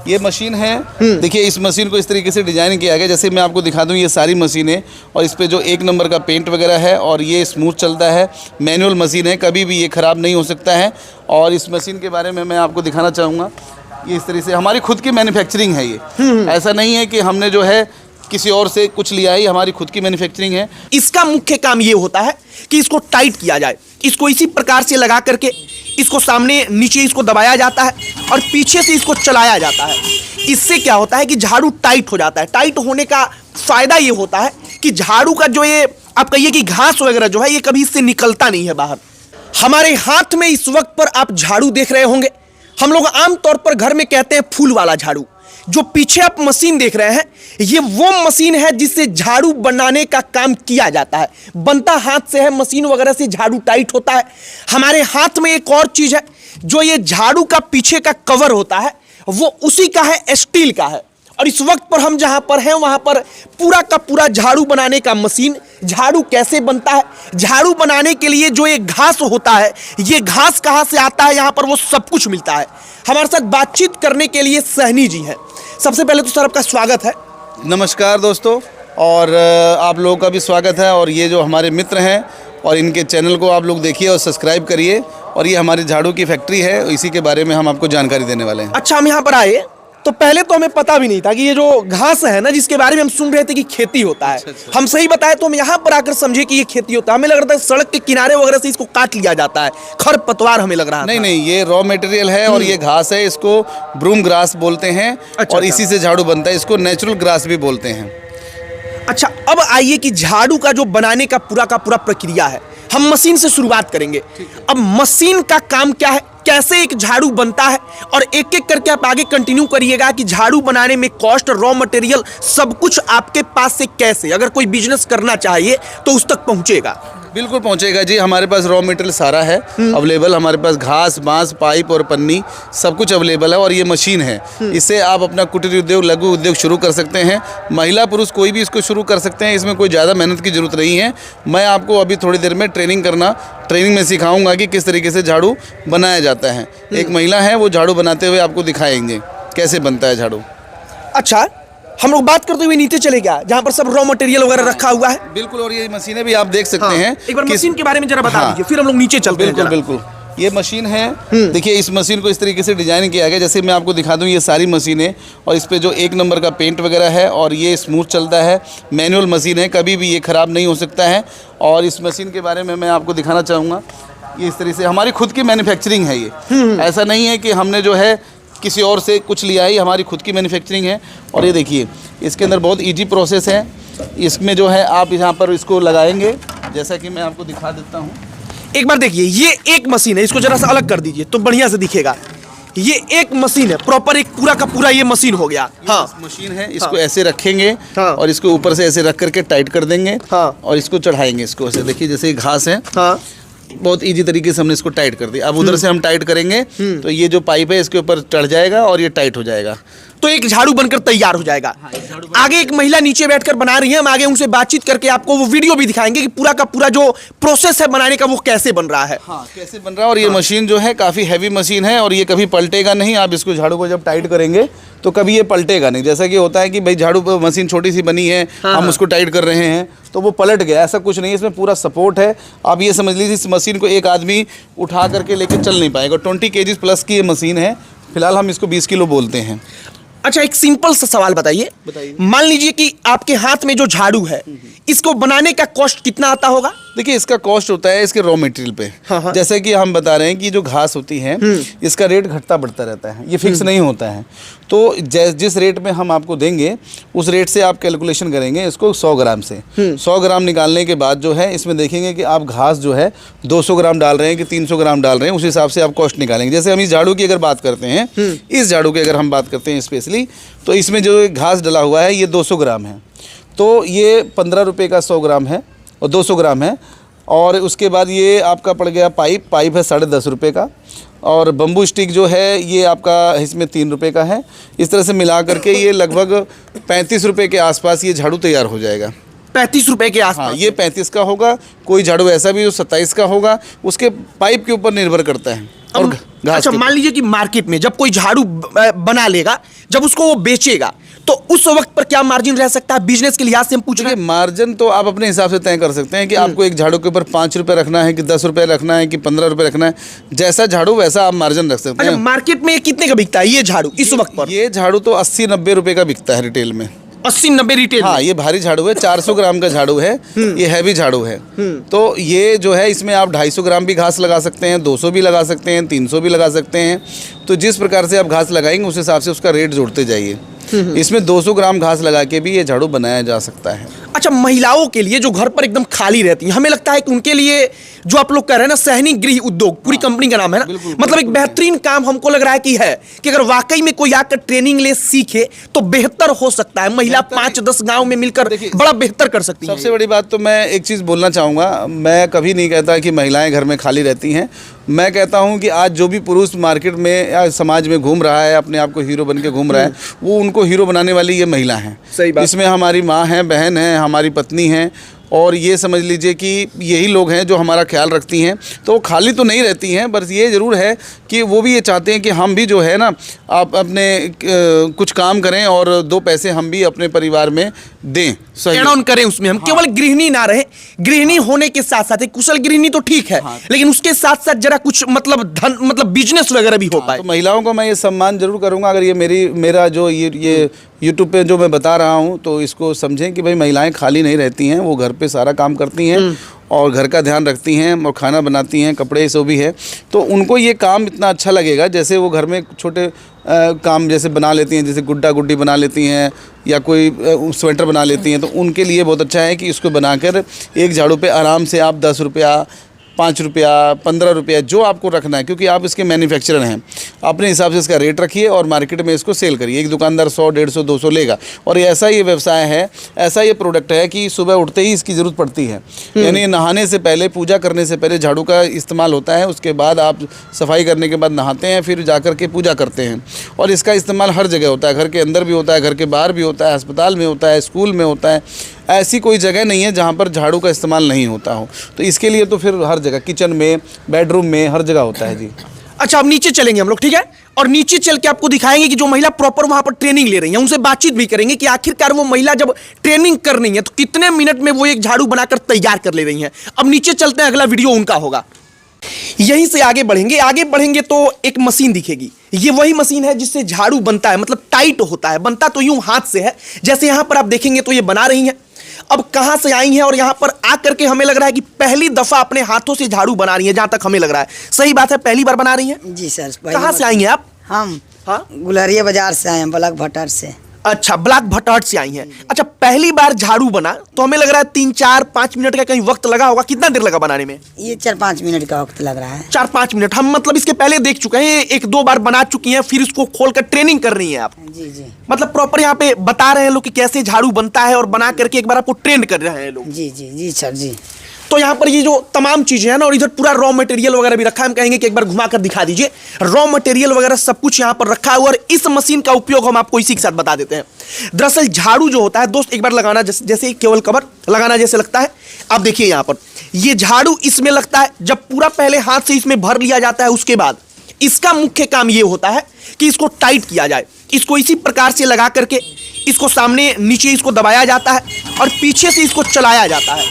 ये मशीन है। देखिए इस मशीन को इस तरीके से डिजाइन किया गया, जैसे मैं आपको दिखा दूं ये सारी मशीनें, और इस पे जो 1 नंबर का पेंट वगैरह है, और ये स्मूथ चलता है, मैनुअल मशीन है, कभी भी ये ख़राब नहीं हो सकता है। और इस मशीन के बारे में मैं आपको दिखाना चाहूँगा, ये इस तरह से हमारी खुद की मैन्युफैक्चरिंग है ये। ऐसा नहीं है कि हमने जो है किसी और से कुछ लिया है, हमारी खुद की मैन्युफैक्चरिंग है। इसका मुख्य काम ये होता है कि इसको टाइट किया जाए, इसको इसी प्रकार से लगा करके इसको सामने नीचे इसको दबाया जाता है और पीछे से इसको चलाया जाता है। इससे क्या होता है कि झाड़ू टाइट हो जाता है। टाइट होने का फायदा ये होता है कि झाड़ू का जो ये आप कहिए कि घास वगैरह जो है ये कभी इससे निकलता नहीं है बाहर। हमारे हाथ में इस वक्त पर आप झाड़ू देख रहे होंगे, हम लोग आमतौर पर घर में कहते हैं फूल वाला झाड़ू। जो पीछे आप मशीन देख रहे हैं ये वो मशीन है जिससे झाड़ू बनाने का काम किया जाता है। बनता हाथ से है, मशीन वगैरह से झाड़ू टाइट होता है। हमारे हाथ में एक और चीज है, जो ये झाड़ू का पीछे का कवर होता है वो उसी का है, स्टील का है। और इस वक्त पर हम जहां पर हैं वहां पर पूरा का पूरा झाड़ू बनाने का मशीन। झाड़ू कैसे बनता है, झाड़ू बनाने के लिए जो ये घास होता है, ये घास कहां से आता है, यहां पर वो सब कुछ मिलता है। हमारे साथ बातचीत करने के लिए सहनी जी हैं। सबसे पहले तो सर आपका स्वागत है। नमस्कार दोस्तों, और आप लोगों का भी स्वागत है। और ये जो हमारे मित्र हैं, और इनके चैनल को आप लोग देखिए और सब्सक्राइब करिए। और ये हमारी झाड़ू की फैक्ट्री है, इसी के बारे में हम आपको जानकारी देने वाले हैं। अच्छा, हम यहाँ पर आए तो पहले तो हमें पता भी नहीं था कि ये जो घास है ना, जिसके बारे में हम सुन रहे थे कि खेती होता है। हम सही बताए तो हम यहाँ पर आकर समझे कि ये खेती होता है। हमें लग रहा था सड़क के किनारे वगैरह से इसको काट लिया जाता है, खरपतवार हमें लग रहा था। नहीं, ये रॉ मटेरियल है और ये घास है, इसको ब्रूम ग्रास बोलते हैं। और इसी से झाड़ू बनता है, इसको नेचुरल ग्रास भी बोलते हैं। अच्छा, अब आइए कि झाड़ू का जो बनाने का पूरा प्रक्रिया है, हम मशीन से शुरुआत करेंगे। अब मशीन का काम क्या है, कैसे एक झाड़ू बनता है, और एक एक करके आप आगे कंटिन्यू करिएगा कि झाड़ू बनाने में कॉस्ट, रॉ मटेरियल सब कुछ आपके पास से कैसे, अगर कोई बिजनेस करना चाहिए तो उस तक पहुंचेगा। बिल्कुल पहुंचेगा जी। हमारे पास रॉ मटेरियल सारा है अवेलेबल। हमारे पास घास, बांस, पाइप और पन्नी सब कुछ अवेलेबल है। और ये मशीन है, इससे आप अपना कुटीर उद्योग, लघु उद्योग शुरू कर सकते हैं। महिला पुरुष कोई भी इसको शुरू कर सकते हैं, इसमें कोई ज़्यादा मेहनत की ज़रूरत नहीं है। मैं आपको अभी थोड़ी देर में ट्रेनिंग में सिखाऊंगा कि किस तरीके से झाड़ू बनाया जाता है। एक महिला है, वो झाड़ू बनाते हुए आपको दिखाएंगे कैसे बनता है झाड़ू। अच्छा, हम लोग बात करते हुए नीचे चले गया जहाँ पर सब रॉ मटेरियल वगैरह रखा हुआ है। बिल्कुल, और ये मशीनें भी आप देख सकते हैं। एक बार मशीन के बारे में जरा बता दीजिए, फिर हम लोग नीचे चलते हैं। बिल्कुल, ये मशीन है। देखिए इस मशीन को इस तरीके से डिजाइन किया गया, जैसे मैं आपको दिखा दूं ये सारी मशीनें, और इस पे जो 1 नंबर का पेंट वगैरह है, और ये स्मूथ चलता है, मैनुअल मशीन है, कभी भी ये ख़राब नहीं हो सकता है। और इस मशीन के बारे में मैं आपको दिखाना चाहूँगा, ये इस तरह से हमारी खुद की मैन्युफैक्चरिंग है ये। ऐसा नहीं है कि हमने जो है किसी और से कुछ लिया है, हमारी खुद की मैन्युफैक्चरिंग है। और ये देखिए इसके अंदर बहुत इजी प्रोसेस है। इसमें जो है आप यहाँ पर इसको लगाएंगे, जैसा कि मैं आपको दिखा देता हूँ। एक बार देखिए, ये एक मशीन है, इसको जरा सा अलग कर दीजिए तो बढ़िया से दिखेगा। ये एक मशीन है, प्रॉपर एक पूरा का पूरा ये मशीन हो गया। हाँ, मशीन है, इसको ऐसे रखेंगे और इसको ऊपर से ऐसे रख करके टाइट कर देंगे। और इसको चढ़ाएंगे, इसको ऐसे देखिए जैसे घास है। बहुत इजी तरीके से हमने इसको टाइट कर दिया। अब उधर से हम टाइट करेंगे तो ये जो पाइप है इसके ऊपर चढ़ जाएगा और ये टाइट हो जाएगा, तो एक झाड़ू बनकर तैयार हो जाएगा। आगे एक महिला नीचे बैठकर बना रही है, हम आगे उनसे बातचीत करके आपको वो वीडियो भी दिखाएंगे कि पूरा का पूरा जो प्रोसेस है बनाने का वो कैसे बन रहा है। कैसे बन रहा है। और ये मशीन जो है काफ़ी हैवी मशीन है, और ये कभी पलटेगा नहीं। आप इसको झाड़ू को जब टाइट करेंगे तो कभी ये पलटेगा नहीं। जैसा कि होता है कि भाई झाड़ू मशीन छोटी सी बनी है, हम उसको टाइट कर रहे हैं तो वो पलट गया, ऐसा कुछ नहीं है। इसमें पूरा सपोर्ट है। आप ये समझ लीजिए इस मशीन को एक आदमी उठा करके लेके चल नहीं पाएगा। 20 kg प्लस की ये मशीन है। फिलहाल हम इसको 20 किलो बोलते हैं। अच्छा, एक सिंपल सा सवाल बताइए। मान लीजिए कि आपके हाथ में जो झाड़ू है, इसको बनाने का कॉस्ट कितना आता होगा? देखिए इसका कॉस्ट होता है इसके रॉ मटेरियल पे। जैसे कि हम बता रहे हैं कि जो घास होती है इसका रेट घटता बढ़ता रहता है, ये फिक्स नहीं होता है। तो जिस रेट में हम आपको देंगे उस रेट से आप कैलकुलेशन करेंगे इसको 100 ग्राम से। 100 ग्राम निकालने के बाद जो है इसमें देखेंगे कि आप घास जो है 200 ग्राम डाल रहे हैं कि 300 ग्राम डाल रहे हैं, उस हिसाब से आप कॉस्ट निकालेंगे। जैसे हम इस झाड़ू की अगर बात करते हैं, इस झाड़ू की अगर हम बात करते हैं स्पेशली, तो इसमें जो घास डला हुआ है ये 200 ग्राम है, तो ये 15 रुपये का 100 ग्राम है और 200 ग्राम है। और उसके बाद ये आपका पड़ गया पाइप है 10.5 रुपये का, और बम्बू स्टिक जो है ये आपका इसमें 3 रुपये का है। इस तरह से मिला करके ये लगभग 35 रुपये के आसपास ये झाड़ू तैयार हो जाएगा। 35 रुपये के आसपास? हाँ, ये 35 का होगा। कोई झाड़ू ऐसा भी जो 27 का होगा, उसके पाइप के ऊपर निर्भर करता है। और घास अच्छा, के मान लीजिए कि मार्केट में जब कोई झाड़ू बना लेगा, जब उसको वो बेचेगा, तो उस वक्त पर क्या मार्जिन रह सकता है बिजनेस के लिहाज से हम पूछ रहे हैं? मार्जिन तो आप अपने हिसाब से तय कर सकते हैं कि आपको एक झाड़ू के ऊपर 5 रुपए रखना है कि 10 रुपए रखना है कि 15 रुपए रखना है। जैसा झाड़ू वैसा आप मार्जिन रख सकते अच्छा, हैं। मार्केट में कितने का बिकता है ये झाड़ू इस वक्त पर? ये झाड़ू तो 80-90 रुपए का बिकता है रिटेल में। 80-90 रिटेल? हाँ, ये भारी झाड़ू है, 400 ग्राम का झाड़ू है, ये हैवी झाड़ू है। तो ये जो है इसमें आप 250 ग्राम भी घास लगा सकते हैं, 200 भी लगा सकते हैं, 300 भी लगा सकते हैं। तो जिस प्रकार से आप घास लगाएंगे उस हिसाब से उसका रेट जोड़ते जाइए। इसमें 200 ग्राम घास लगा के भी ये झाड़ू बनाया जा सकता है। अच्छा, महिलाओं के लिए जो घर पर एकदम खाली रहती हैं, हमें लगता है कि उनके लिए जो आप लोग कह रहे हैं ना, सहनी गृह उद्योग, पूरी कंपनी का नाम है ना, मतलब एक बेहतरीन काम हमको लग रहा है कि अगर वाकई में कोई आकर ट्रेनिंग ले सीखे तो बेहतर हो सकता है। महिला 5-10 गांव में मिलकर बड़ा बेहतर कर सकती है। सबसे बड़ी बात तो मैं एक चीज़ बोलना चाहूँगा, मैं कभी नहीं कहता कि महिलाएं घर में खाली रहती हैं। मैं कहता हूं कि आज जो भी पुरुष मार्केट में या समाज में घूम रहा है, अपने आप को हीरो बन के घूम रहा है, वो उनको हीरो बनाने वाली ये महिला हैं। सही बात। इसमें हमारी माँ है, बहन है, हमारी पत्नी है, और ये समझ लीजिए कि यही लोग हैं जो हमारा ख्याल रखती हैं। तो वो खाली तो नहीं रहती हैं, बस ये ज़रूर है कि वो भी ये चाहते हैं कि हम भी जो है ना आप अपने कुछ काम करें और 2 पैसे हम भी अपने परिवार में दें, एड ऑन करें उसमें। हम केवल गृहिणी ना रहे, गृहिणी होने के साथ साथ एक कुशल गृहिणी तो ठीक है, लेकिन उसके साथ साथ जरा कुछ मतलब बिजनेस वगैरह भी हो पाए। तो महिलाओं को मैं ये सम्मान जरूर करूंगा अगर ये मेरा जो ये यूट्यूब पे जो मैं बता रहा हूँ, तो इसको समझें कि भाई महिलाएं खाली नहीं रहती हैं, वो घर पे सारा काम करती हैं और घर का ध्यान रखती हैं और खाना बनाती हैं, कपड़े सब भी है। तो उनको ये काम इतना अच्छा लगेगा, जैसे वो घर में छोटे काम जैसे बना लेती हैं, जैसे गुड्डा गुड्डी बना लेती हैं या कोई स्वेटर बना लेती हैं, तो उनके लिए बहुत अच्छा है कि इसको बनाकर एक झाड़ू पे आराम से आप 10 रुपया, 5 रुपया, 15 रुपया जो आपको रखना है, क्योंकि आप इसके मैन्युफैक्चरर हैं, अपने हिसाब से इसका रेट रखिए और मार्केट में इसको सेल करिए। एक दुकानदार 100, 150, 200 लेगा। और ऐसा ये व्यवसाय है, ऐसा ये प्रोडक्ट है कि सुबह उठते ही इसकी ज़रूरत पड़ती है। यानी नहाने से पहले, पूजा करने से पहले झाड़ू का इस्तेमाल होता है। उसके बाद आप सफाई करने के बाद नहाते हैं, फिर जाकर के पूजा करते हैं। और इसका इस्तेमाल हर जगह होता है, घर के अंदर भी होता है, घर के बाहर भी होता है, अस्पताल में होता है, स्कूल में होता है। ऐसी कोई जगह नहीं है जहाँ पर झाड़ू का इस्तेमाल नहीं होता हो। तो इसके लिए तो फिर हर जगह, किचन में, बेडरूम में, हर जगह होता है जी। अच्छा, अब नीचे चलेंगे हम लोग, ठीक है? और नीचे चल के आपको दिखाएंगे कि जो महिला प्रॉपर वहां पर ट्रेनिंग ले रही है, उनसे बातचीत भी करेंगे कि आखिरकार वो महिला जब ट्रेनिंग कर रही है तो कितने मिनट में वो एक झाड़ू बनाकर तैयार कर ले रही है। अब नीचे चलते हैं, अगला वीडियो उनका होगा। यहीं से आगे बढ़ेंगे तो एक मशीन दिखेगी। ये वही मशीन है जिससे झाड़ू बनता है, मतलब टाइट होता है। बनता तो यूं हाथ से है, जैसे यहां पर आप देखेंगे तो ये बना रही हैं। अब कहां से आई हैं और यहां पर आकर के हमें लग रहा है कि पहली दफा अपने हाथों से झाड़ू बना रही है, जहां तक हमें लग रहा है। सही बात है, पहली बार बना रही हैं? जी सर। कहां से आई हैं आप? हम हाँ, गुलरिया बाजार से आए हैं, ब्लॉक भट्टार से। अच्छा, ब्लॉक भट्टार से आई हैं। अच्छा, पहली बार झाड़ू बना तो हमें लग रहा है 3-4-5 मिनट का कहीं वक्त लगा होगा। कितना देर लगा बनाने में? ये 4-5 मिनट का वक्त लग रहा है। 4-5 मिनट। हम मतलब इसके पहले देख चुके हैं, 1-2 बार बना चुकी हैं, फिर इसको खोलकर ट्रेनिंग कर रही हैं आप। जी जी मतलब प्रॉपर यहाँ पे बता रहे हैं लोग कि कैसे झाड़ू बनता है और बना करके एक बार आपको ट्रेंड कर रहे हैं लोग। जी जी जी सर जी। तो यहाँ पर ये जो तमाम चीजें हैं ना, और इधर पूरा रॉ मटेरियल वगैरह भी रखा है। हम कहेंगे कि एक बार घुमा कर दिखा दीजिए। रॉ मटेरियल वगैरह सब कुछ यहाँ पर रखा है और इस मशीन का उपयोग हम आपको इसी के साथ बता देते हैं। दरअसल झाड़ू जो होता है दोस्त, एक बार लगाना जैसे केवल कवर लगाना जैसे लगता है। आप देखिए यहाँ पर ये झाड़ू इसमें लगता है, जब पूरा पहले हाथ से इसमें भर लिया जाता है, उसके बाद इसका मुख्य काम ये होता है कि इसको टाइट किया जाए। इसको इसी प्रकार से लगा करके इसको सामने नीचे इसको दबाया जाता है और पीछे से इसको चलाया जाता है।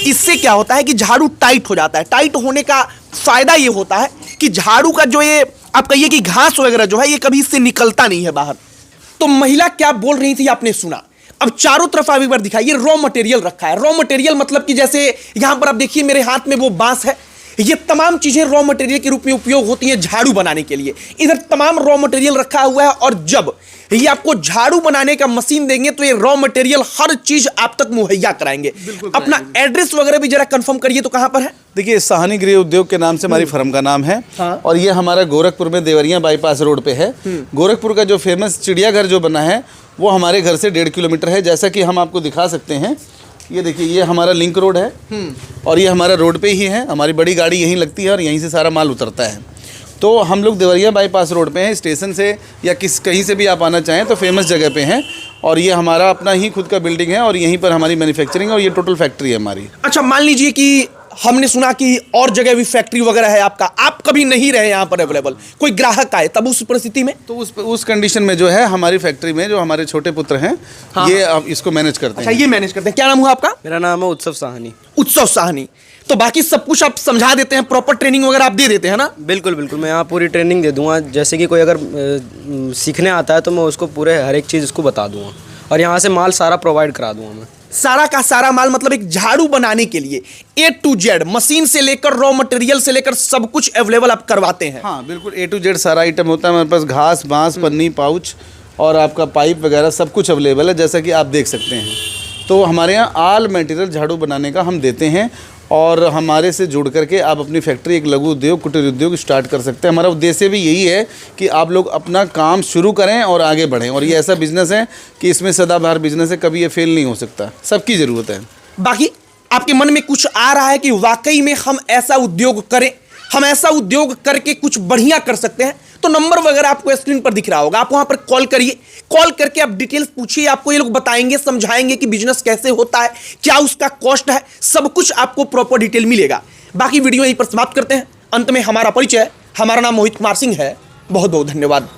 इससे क्या होता है कि झाड़ू टाइट हो जाता है। टाइट होने का फायदा ये होता है कि झाड़ू का जो ये आप कहिए कि घास वगैरह जो है ये कभी इससे निकलता नहीं है बाहर। तो महिला क्या बोल रही थी आपने सुना। अब चारों तरफ आप एक बार दिखाइए, रॉ मटेरियल रखा है। रॉ मटेरियल मतलब कि जैसे यहां पर आप देखिए मेरे हाथ में वो बांस है, ये तमाम चीजें रॉ मटेरियल के रूप में उपयोग होती हैं झाड़ू बनाने के लिए। इधर तमाम रॉ मटेरियल रखा हुआ है और जब ये आपको झाड़ू बनाने का मशीन देंगे तो ये रॉ मटेरियल हर चीज आप तक मुहैया कराएंगे। अपना एड्रेस वगैरह भी जरा कंफर्म करिए, तो कहां पर है? देखिए, सहनी गृह उद्योग के नाम से हमारी फर्म का नाम है। हाँ। और ये हमारा गोरखपुर में देवरिया बाईपास रोड पे है। गोरखपुर का जो फेमस चिड़ियाघर जो बना है वो हमारे घर से 1.5 किलोमीटर है। जैसा कि हम आपको दिखा सकते हैं, ये देखिए, ये हमारा लिंक रोड है और ये हमारा रोड पे ही है। हमारी बड़ी गाड़ी यहीं लगती है और यहीं से सारा माल उतरता है। तो हम लोग देवरिया बाईपास रोड पे हैं। स्टेशन से या कहीं से भी आप आना चाहें तो फेमस जगह पे हैं। और ये हमारा अपना ही खुद का बिल्डिंग है और यहीं पर हमारी मैन्युफैक्चरिंग है और ये टोटल फैक्ट्री है हमारी। अच्छा, मान लीजिए कि हमने सुना कि और जगह भी फैक्ट्री वगैरह है आपका, आप कभी नहीं रहे यहाँ पर अवेलेबल, कोई ग्राहक आए तब उस परिस्थिति में? तो उस कंडीशन में जो है हमारी फैक्ट्री में जो हमारे छोटे पुत्र हैं, ये अब इसको मैनेज करते अच्छा, हैं। ये मैनेज करते हैं। क्या नाम हुआ आपका? मेरा नाम है उत्सव साहनी। उत्सव साहनी। तो बाकी सब कुछ आप समझा देते हैं, प्रॉपर ट्रेनिंग वगैरह आप दे देते हैं ना? बिल्कुल बिल्कुल, मैं यहाँ पूरी ट्रेनिंग दे दूंगा। जैसे कि कोई अगर सीखने आता है तो मैं उसको पूरे हर एक चीज़ उसको बता दूंगा, और यहाँ से माल सारा प्रोवाइड करा दूंगा मैं। सारा का सारा माल, मतलब एक झाड़ू बनाने के लिए A to Z, मशीन से लेकर रॉ मटेरियल से लेकर सब कुछ अवेलेबल आप करवाते हैं? हाँ बिल्कुल, A to Z सारा आइटम होता है हमारे पास। घास, बांस, पन्नी, पाउच और आपका पाइप वगैरह सब कुछ अवेलेबल है, जैसा कि आप देख सकते हैं। तो हमारे यहाँ ऑल मटेरियल झाड़ू बनाने का हम देते हैं, और हमारे से जुड़ करके आप अपनी फैक्ट्री, एक लघु उद्योग, कुटीर उद्योग स्टार्ट कर सकते हैं। हमारा उद्देश्य भी यही है कि आप लोग अपना काम शुरू करें और आगे बढ़ें। और ये ऐसा बिजनेस है कि इसमें सदाबहार बिजनेस है, कभी ये फेल नहीं हो सकता, सबकी ज़रूरत है। बाकी आपके मन में कुछ आ रहा है कि वाकई में हम ऐसा उद्योग करें, हम ऐसा उद्योग करके कुछ बढ़िया कर सकते हैं, तो नंबर वगैरह आपको स्क्रीन पर दिख रहा होगा, आप वहां पर कॉल करिए। कॉल करके आप डिटेल्स पूछिए, आपको ये लोग बताएंगे, समझाएंगे कि बिजनेस कैसे होता है, क्या उसका कॉस्ट है, सब कुछ आपको प्रॉपर डिटेल मिलेगा। बाकी वीडियो यहीं पर समाप्त करते हैं। अंत में हमारा परिचय, हमारा नाम मोहित कुमार सिंह है। बहुत बहुत धन्यवाद।